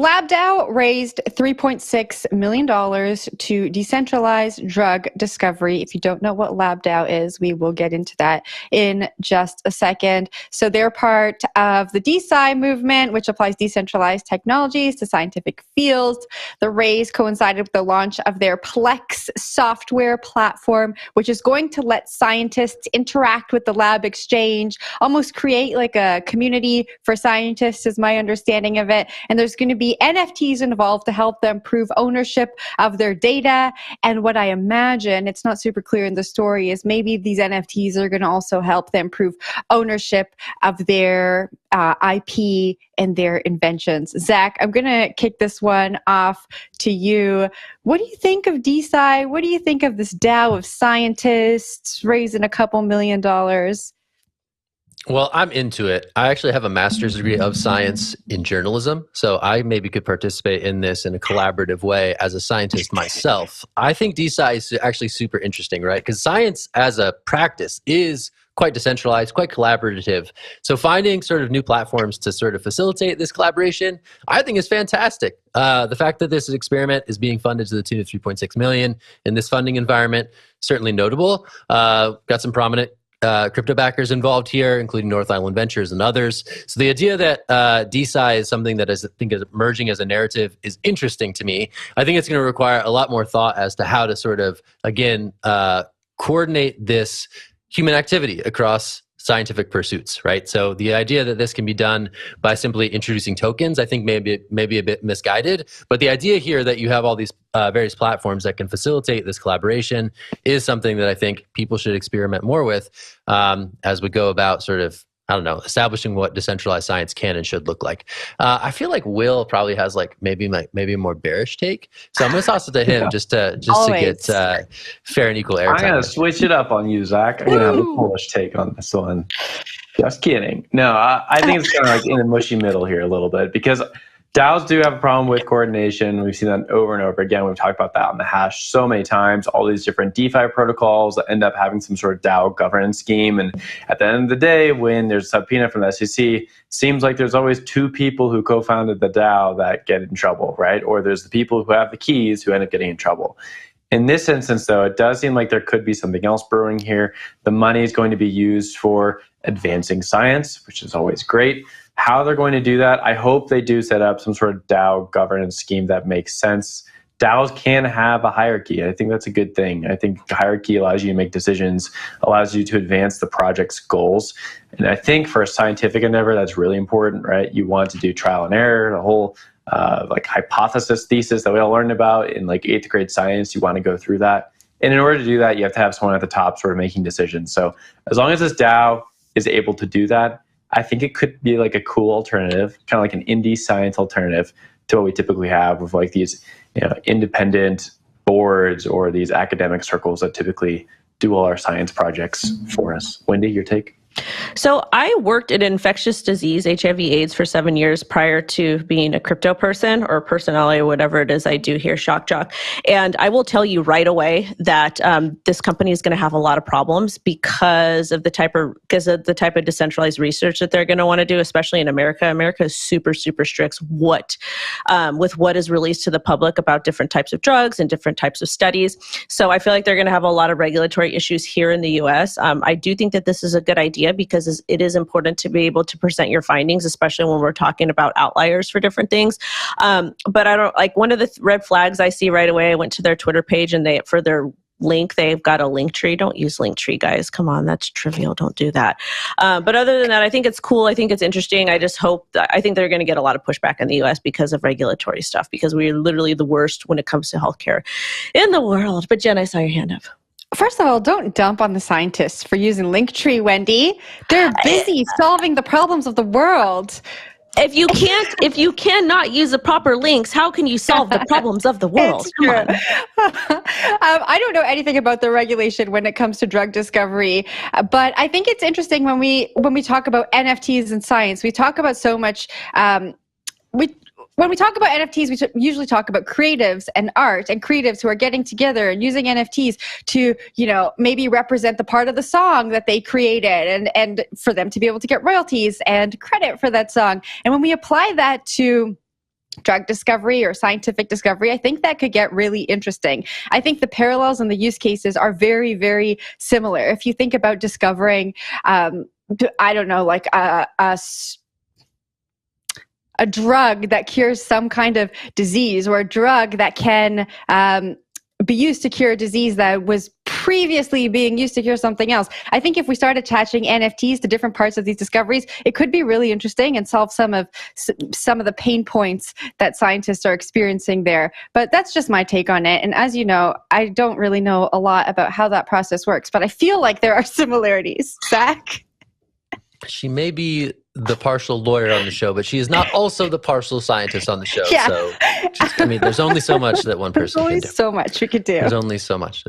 LabDAO raised $3.6 million to decentralize drug discovery. If you don't know what LabDAO is, we will get into that in just a second. So they're part of the DeSci movement, which applies decentralized technologies to scientific fields. The raise coincided with the launch of their Plex software platform, which is going to let scientists interact with the lab exchange, almost create like a community for scientists, is my understanding of it. And there's going to be NFTs involved to help them prove ownership of their data. And what I imagine, it's not super clear in the story, is maybe these NFTs are going to also help them prove ownership of their IP and their inventions. Zach, I'm going to kick this one off to you. What do you think of DeSci? What do you think of this DAO of scientists raising a couple $1 million? Well, I'm into it. I actually have a master's degree of science in journalism, so I maybe could participate in this in a collaborative way as a scientist myself. I think DeSci is actually super interesting, right? Because science as a practice is quite decentralized, quite collaborative. So finding sort of new platforms to sort of facilitate this collaboration, I think is fantastic. The fact that this experiment is being funded to the tune of $3.6 million in this funding environment, certainly notable. Got some prominent crypto backers involved here, including North Island Ventures and others. So the idea that DeSci is something that I think is emerging as a narrative is interesting to me. I think it's going to require a lot more thought as to how to sort of, again, coordinate this human activity across scientific pursuits, right? So the idea that this can be done by simply introducing tokens, I think maybe a bit misguided. But the idea here that you have all these various platforms that can facilitate this collaboration is something that I think people should experiment more with as we go about sort of, I don't know, establishing what decentralized science can and should look like. I feel like Will probably has like maybe a more bearish take, so I'm going to toss it to him just to get fair and equal airtime. I'm going to switch it up on you, Zach. I'm going to have a bullish take on this one. Just kidding. No, I think it's kind of like in the mushy middle here a little bit, because DAOs do have a problem with coordination. We've seen that over and over again. We've talked about that on the hash so many times, all these different DeFi protocols that end up having some sort of DAO governance scheme. And at the end of the day, when there's a subpoena from the SEC, seems like there's always two people who co-founded the DAO that get in trouble, right? Or there's the people who have the keys who end up getting in trouble. In this instance, though, it does seem like there could be something else brewing here. The money is going to be used for advancing science, which is always great. How they're going to do that, I hope they do set up some sort of DAO governance scheme that makes sense. DAOs can have a hierarchy. I think that's a good thing. I think hierarchy allows you to make decisions, allows you to advance the project's goals. And I think for a scientific endeavor, that's really important, right? You want to do trial and error, the whole like hypothesis thesis that we all learned about in like 8th grade science. You want to go through that. And in order to do that, you have to have someone at the top sort of making decisions. So as long as this DAO is able to do that, I think it could be like a cool alternative, kind of like an indie science alternative to what we typically have with like these, independent boards or these academic circles that typically do all our science projects for us. Wendy, your take? So I worked in infectious disease, HIV/AIDS, for 7 years prior to being a crypto person or personality or whatever it is I do here, shock jock. And I will tell you right away that this company is going to have a lot of problems because of the type of decentralized research that they're going to want to do, especially in America. America is super, super strict with what is released to the public about different types of drugs and different types of studies. So I feel like they're going to have a lot of regulatory issues here in the US. I do think that this is a good idea because it is important to be able to present your findings, especially when we're talking about outliers for different things. But I don't like one of the red flags I see right away. I went to their Twitter page and for their link, they've got a link tree. Don't use link tree, guys. Come on, that's trivial. Don't do that. But other than that, I think it's cool. I think it's interesting. I think they're going to get a lot of pushback in the US because of regulatory stuff, because we're literally the worst when it comes to healthcare in the world. But Jen, I saw your hand up. First of all, don't dump on the scientists for using Linktree, Wendy. They're busy solving the problems of the world. If you cannot use the proper links, how can you solve the problems of the world? Come on. I don't know anything about the regulation when it comes to drug discovery, but I think it's interesting when we talk about NFTs and science. We talk about so much. When we talk about NFTs, we usually talk about creatives and art, and creatives who are getting together and using NFTs to, maybe represent the part of the song that they created and for them to be able to get royalties and credit for that song. And when we apply that to drug discovery or scientific discovery, I think that could get really interesting. I think the parallels and the use cases are very, very similar. If you think about discovering, I don't know, like a drug that cures some kind of disease, or a drug that can be used to cure a disease that was previously being used to cure something else. I think if we start attaching NFTs to different parts of these discoveries, it could be really interesting and solve some of the pain points that scientists are experiencing there. But that's just my take on it. And as you know, I don't really know a lot about how that process works, but I feel like there are similarities. Zach? She may be the partial lawyer on the show, but she is not also the partial scientist on the show. Yeah. So, there's only so much that one person can do. There's only so much we could do. There's only so much.